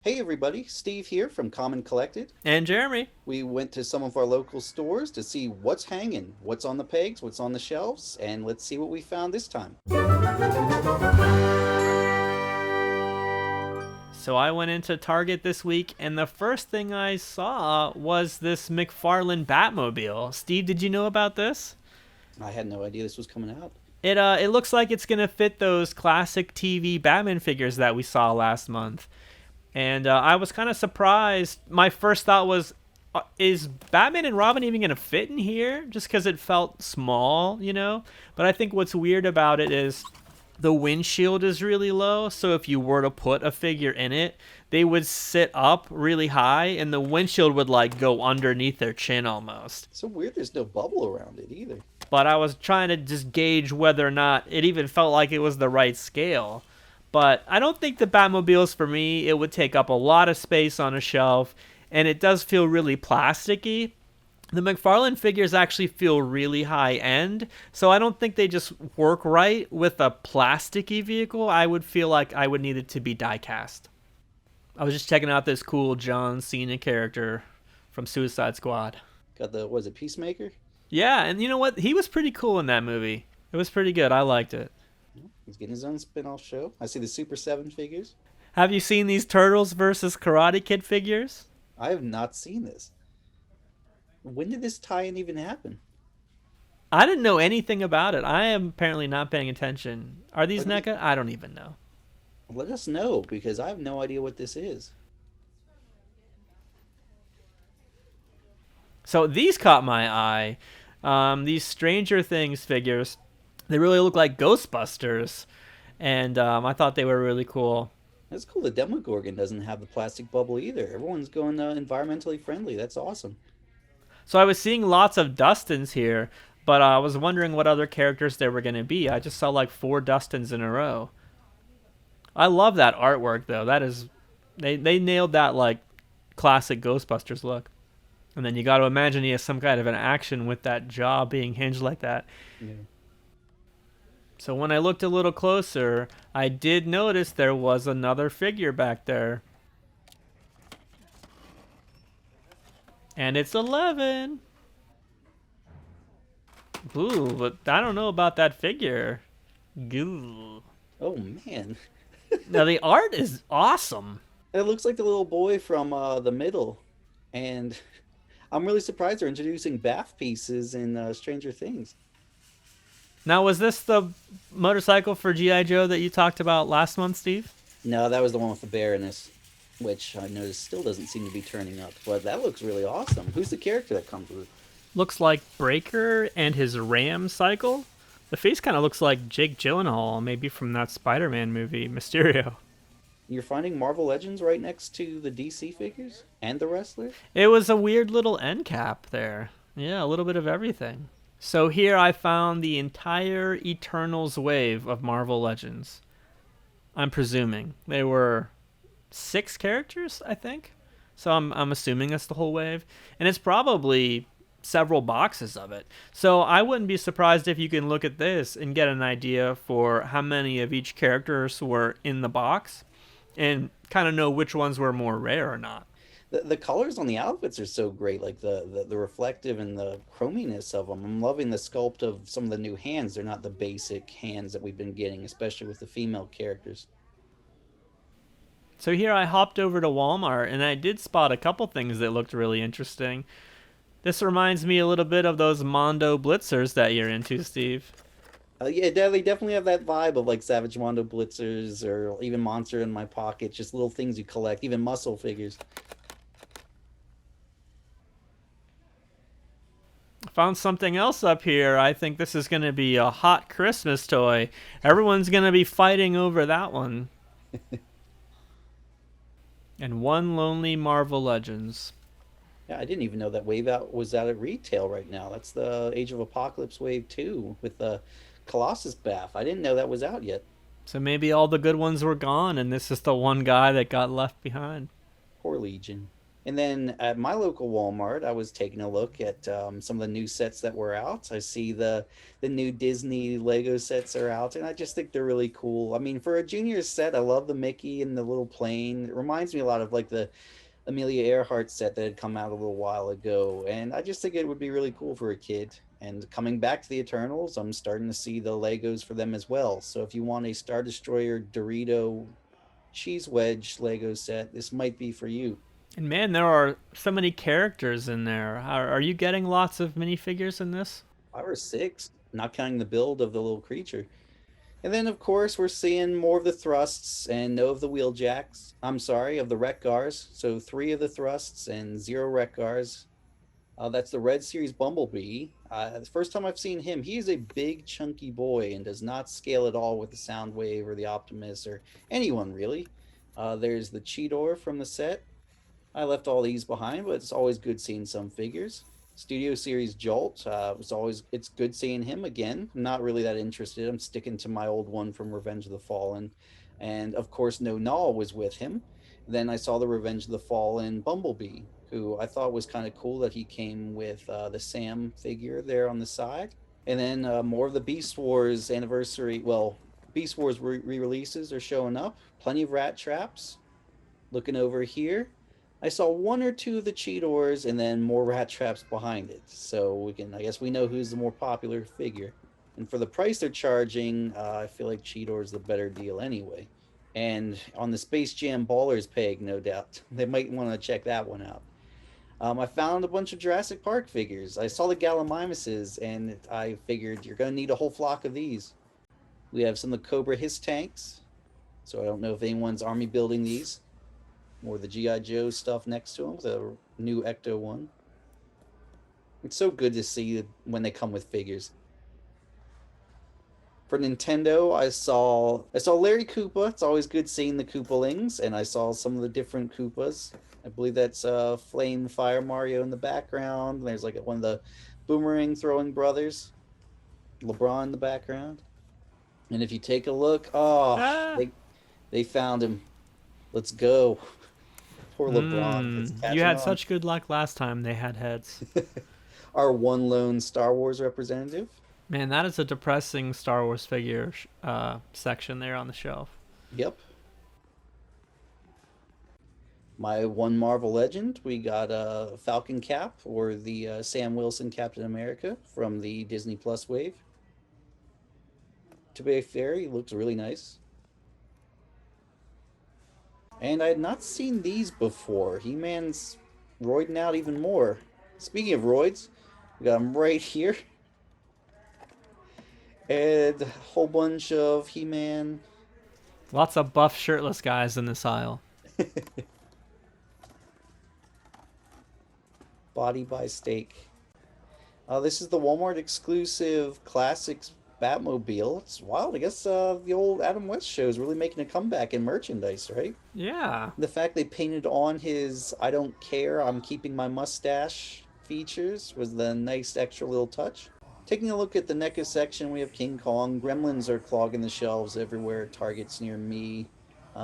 Hey everybody, Steve here from Common Collected. And Jeremy. We went to some of our local stores to see what's hanging, what's on the pegs, what's on the shelves, and let's see what we found this time. So I went into Target this week, and the first thing I saw was this McFarland Batmobile. Steve, did you know about this? I had no idea this was coming out. It looks like it's gonna fit those classic TV Batman figures that we saw last month, and I was kind of surprised. My first thought was, is Batman and Robin even gonna fit in here? Just because it felt small, you know. But I think what's weird about it is the windshield is really low, so if you were to put a figure in it, they would sit up really high and the windshield would like go underneath their chin almost. So weird there's no bubble around it either. But I was trying to just gauge whether or not it even felt like it was the right scale. But I don't think the Batmobiles for me, it would take up a lot of space on a shelf, and it does feel really plasticky. The McFarlane figures actually feel really high end, so I don't think they just work right with a plasticky vehicle. I would feel like I would need it to be die cast. I was just checking out this cool John Cena character from Suicide Squad. Got the, was it Peacemaker? Yeah, and you know what? He was pretty cool in that movie. It was pretty good. I liked it. He's getting his own spin-off show. I see the Super 7 figures. Have you seen these Turtles versus Karate Kid figures? I have not seen this. When did this tie-in even happen? I didn't know anything about it. I am apparently not paying attention. Are these Let me NECA? I don't even know. let us know because I have no idea what this is. So these caught my eye. These Stranger Things figures, they really look like Ghostbusters, and I thought they were really cool. That's cool. The Demogorgon doesn't have the plastic bubble either. Everyone's going environmentally friendly. That's awesome. So I was seeing lots of Dustins here, but I was wondering what other characters there were going to be. I just saw like four Dustins in a row. I love that artwork though. That is, they nailed that like classic Ghostbusters look. And then you got to imagine he has some kind of an action with that jaw being hinged like that. Yeah. So when I looked a little closer, I did notice there was another figure back there. And it's 11. Ooh, but I don't know about that figure. Goo. Oh man. Now the art is awesome. It looks like the little boy from the middle, and I'm really surprised they're introducing bath pieces in Stranger Things. Now was this the motorcycle for G.I. Joe that you talked about last month, Steve? No, that was the one with the Baroness, which I noticed still doesn't seem to be turning up. But that looks really awesome. Who's the character that comes with it? Looks like Breaker and his Ram cycle. The face kind of looks like Jake Gyllenhaal, maybe from that Spider-Man movie, Mysterio. You're finding Marvel Legends right next to the DC figures and the wrestlers? It was a weird little end cap there. Yeah, a little bit of everything. So here I found the entire Eternals wave of Marvel Legends. I'm presuming. They were 6 characters, I think. So I'm assuming that's the whole wave. And it's probably several boxes of it. So I wouldn't be surprised if you can look at this and get an idea for how many of each characters were in the box and kind of know which ones were more rare or not. The colors on the outfits are so great, like the reflective and the chrominess of them. I'm loving the sculpt of some of the new hands. They're not the basic hands that we've been getting, especially with the female characters. So here I hopped over to Walmart and I did spot a couple things that looked really interesting. This reminds me a little bit of those Mondo Blitzers that you're into, Steve. Yeah, they definitely have that vibe of like Savage Mondo Blitzers or even Monster in My Pocket, just little things you collect, even muscle figures. Found something else up here. I think this is going to be a hot Christmas toy. Everyone's going to be fighting over that one. And One Lonely Marvel Legends. Yeah, I didn't even know that Wave Out was out at retail right now. That's the Age of Apocalypse Wave 2 with the Colossus Bath. I didn't know that was out yet. So maybe all the good ones were gone and this is the one guy that got left behind. Poor Legion. And then at my local Walmart, I was taking a look at some of the new sets that were out. I see the new Disney Lego sets are out, and I just think they're really cool. I mean, for a junior set, I love the Mickey and the little plane. It reminds me a lot of like the Amelia Earhart set that had come out a little while ago, and I just think it would be really cool for a kid. And coming back to the Eternals, I'm starting to see the Legos for them as well. So if you want a Star Destroyer Dorito cheese wedge Lego set, this might be for you. And man, there are so many characters in there. Are you getting lots of minifigures in this? 5 or 6, not counting the build of the little creature. And then, of course, we're seeing more of the thrusts and no of the wheeljacks. I'm sorry, of the Wreck-Gars. So 3 of the thrusts and 0 Wreck-Gars. That's the Red Series Bumblebee. The first time I've seen him, he is a big, chunky boy and does not scale at all with the Soundwave or the Optimus or anyone, really. There's the Cheetor from the set. I left all these behind, but it's always good seeing some figures. Studio Series Jolt, it's good seeing him again. I'm not really that interested. I'm sticking to my old one from Revenge of the Fallen, and of course, No Null was with him. Then I saw the Revenge of the Fallen Bumblebee, who I thought was kind of cool that he came with the Sam figure there on the side. And then more of the Beast Wars anniversary. Well, Beast Wars re-releases are showing up. Plenty of rat traps. Looking over here, I saw 1 or 2 of the Cheetors and then more rat traps behind it. So I guess we know who's the more popular figure. And for the price they're charging, I feel like Cheetor's the better deal anyway. And on the Space Jam Ballers peg, no doubt. They might want to check that one out. I found a bunch of Jurassic Park figures. I saw the Gallimimuses, and I figured you're going to need a whole flock of these. We have some of the Cobra H.I.S. tanks. So I don't know if anyone's army building these. More the G.I. Joe stuff next to them, the new Ecto one. It's so good to see when they come with figures. For Nintendo, I saw Larry Koopa. It's always good seeing the Koopalings, and I saw some of the different Koopas. I believe that's Flame Fire Mario in the background. There's like one of the boomerang throwing brothers, LeBron in the background. And if you take a look, Ah. they found him. Let's go. Poor LeBron. It's You catching had on. such good luck last time they had heads. Our one lone Star Wars representative. Man, that is a depressing Star Wars figure section there on the shelf. Yep. My one Marvel Legend, we got a Falcon Cap or the Sam Wilson Captain America from the Disney Plus wave. To be fair, he looks really nice. And I had not seen these before. He-Man's roiding out even more. Speaking of roids, we got him right here. And a whole bunch of He-Man. Lots of buff shirtless guys in this aisle. Body by Steak. This is the Walmart exclusive Classics Batmobile. It's wild. I guess the old Adam West show is really making a comeback in merchandise, right? Yeah. The fact they painted on his "I don't care, I'm keeping my mustache" features was the nice extra little touch. Taking a look at the NECA section, we have King Kong. Gremlins are clogging the shelves everywhere at Targets near me.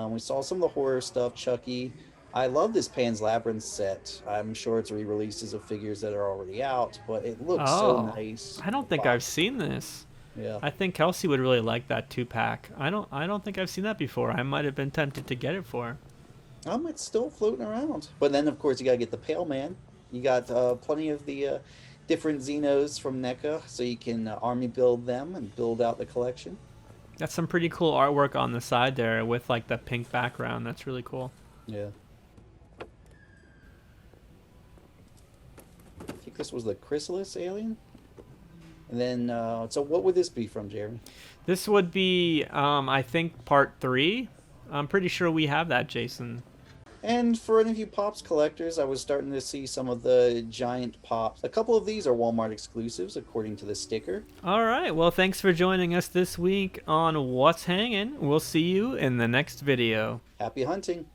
We saw some of the horror stuff, Chucky. I love this Pan's Labyrinth set. I'm sure it's re-releases of figures that are already out, but it looks so Oh, nice. I don't think I've seen this. Yeah. I think Kelsey would really like that 2-pack. I don't think I've seen that before. I might have been tempted to get it for her. It's still floating around. But then, of course, you gotta get the Pale Man. You got plenty of the different Xenos from NECA, so you can army build them and build out the collection. That's some pretty cool artwork on the side there with like the pink background. That's really cool. Yeah. I think this was the Chrysalis Alien. And then, so what would this be from, Jeremy? This would be, I think, part 3. I'm pretty sure we have that, Jason. And for any of you Pops collectors, I was starting to see some of the giant Pops. A couple of these are Walmart exclusives, according to the sticker. All right. Well, thanks for joining us this week on What's Hangin'. We'll see you in the next video. Happy hunting!